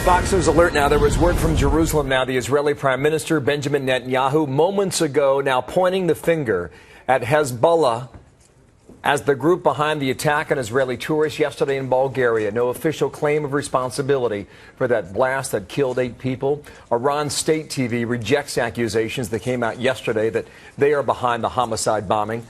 Fox News alert now. There was word from Jerusalem now. The Israeli Prime Minister Benjamin Netanyahu moments ago now pointing the finger at Hezbollah as the group behind the attack on Israeli tourists yesterday in Bulgaria. No official claim of responsibility for that blast that killed 8 people. Iran state TV rejects accusations that came out yesterday that they are behind the homicide bombing.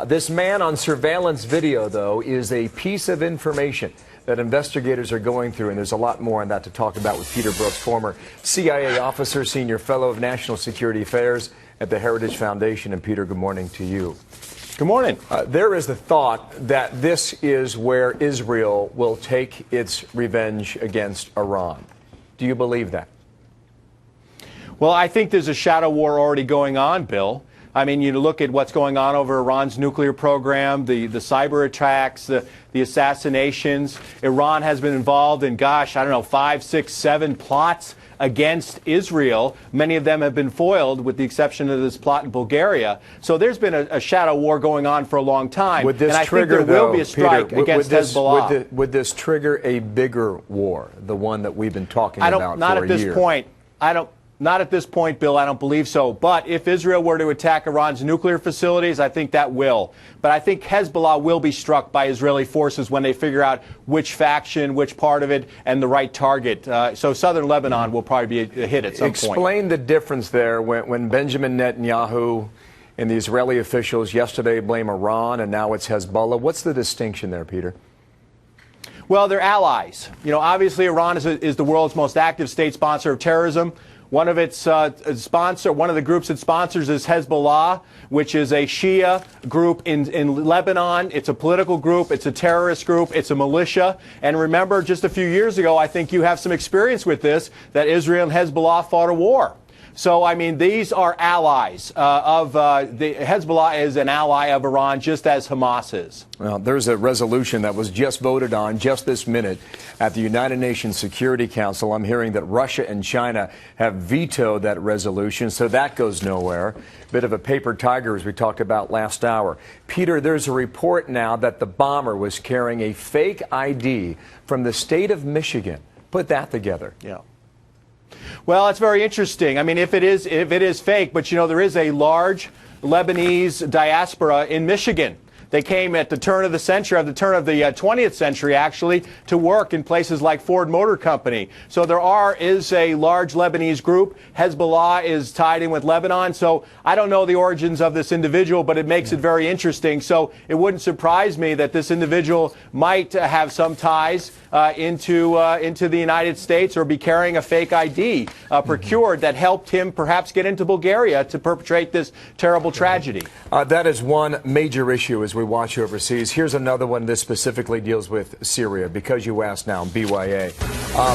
This man on surveillance video, though, is a piece of information that investigators are going through, and there's a lot more on that to talk about with Peter Brooks, former CIA officer, senior fellow of national security affairs at the Heritage Foundation. And Peter, good morning to you. Good morning. There is the thought that this is where Israel will take its revenge against Iran. Do you believe that? Well, I think there's a shadow war already going on, Bill. I mean, you look at what's going on over Iran's nuclear program, the cyber attacks, the assassinations. Iran has been involved in, 5, 6, 7 plots against Israel. Many of them have been foiled, with the exception of this plot in Bulgaria. So there's been a shadow war going on for a long time. Would this and I trigger, think there will be a Peter, strike against Hezbollah. Would this trigger a bigger war, the one that we've been talking about for a year? Not at this point. Not at this point, Bill. I don't believe so. But if Israel were to attack Iran's nuclear facilities, I think that will. But I think Hezbollah will be struck by Israeli forces when they figure out which faction, which part of it, and the right target. So southern Lebanon will probably be a hit at some point. Explain the difference there when Benjamin Netanyahu and the Israeli officials yesterday blame Iran and now it's Hezbollah. What's the distinction there, Peter? Well, they're allies. You know, obviously Iran is the world's most active state sponsor of terrorism. One of one of the groups it sponsors is Hezbollah, which is a Shia group in Lebanon. It's a political group. It's a terrorist group. It's a militia. And remember, just a few years ago, I think you have some experience with this, that Israel and Hezbollah fought a war. So, I mean, these are allies Hezbollah is an ally of Iran, just as Hamas is. Well, there's a resolution that was just voted on just this minute at the United Nations Security Council. I'm hearing that Russia and China have vetoed that resolution, so that goes nowhere. Bit of a paper tiger, as we talked about last hour. Peter, there's a report now that the bomber was carrying a fake ID from the state of Michigan. Put that together. Yeah. Well, it's very interesting. I mean, if it is fake, but, you know, there is a large Lebanese diaspora in Michigan. They came at the turn of the 20th century, actually, to work in places like Ford Motor Company. So there is a large Lebanese group. Hezbollah is tied in with Lebanon. So I don't know the origins of this individual, but it makes it very interesting. So it wouldn't surprise me that this individual might have some ties into the United States, or be carrying a fake ID procured that helped him perhaps get into Bulgaria to perpetrate this terrible tragedy. That is one major issue as we watch overseas. Here's another one. This specifically deals with Syria, because you asked now, BYA.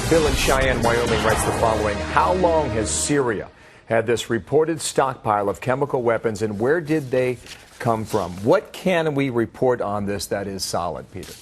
Bill in Cheyenne, Wyoming writes the following. How long has Syria had this reported stockpile of chemical weapons, and where did they come from? What can we report on this that is solid, Peter?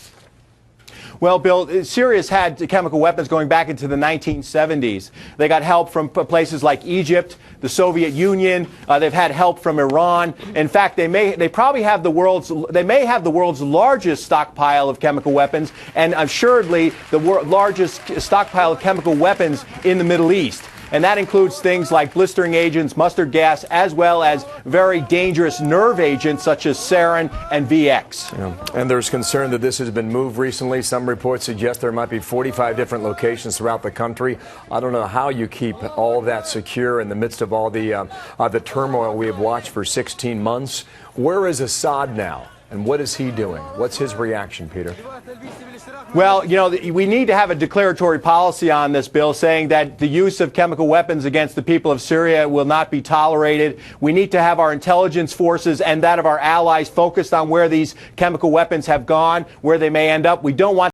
Well, Bill, Syria's had chemical weapons going back into the 1970s. They got help from places like Egypt, the Soviet Union. They've had help from Iran. In fact, they may have the world's largest stockpile of chemical weapons, and assuredly the largest stockpile of chemical weapons in the Middle East. And that includes things like blistering agents, mustard gas, as well as very dangerous nerve agents such as sarin and VX. Yeah. And there's concern that this has been moved recently. Some reports suggest there might be 45 different locations throughout the country. I don't know how you keep all of that secure in the midst of all the turmoil we have watched for 16 months. Where is Assad now? And what is he doing? What's his reaction, Peter? Well, you know, we need to have a declaratory policy on this, Bill, saying that the use of chemical weapons against the people of Syria will not be tolerated. We need to have our intelligence forces and that of our allies focused on where these chemical weapons have gone, where they may end up. We don't want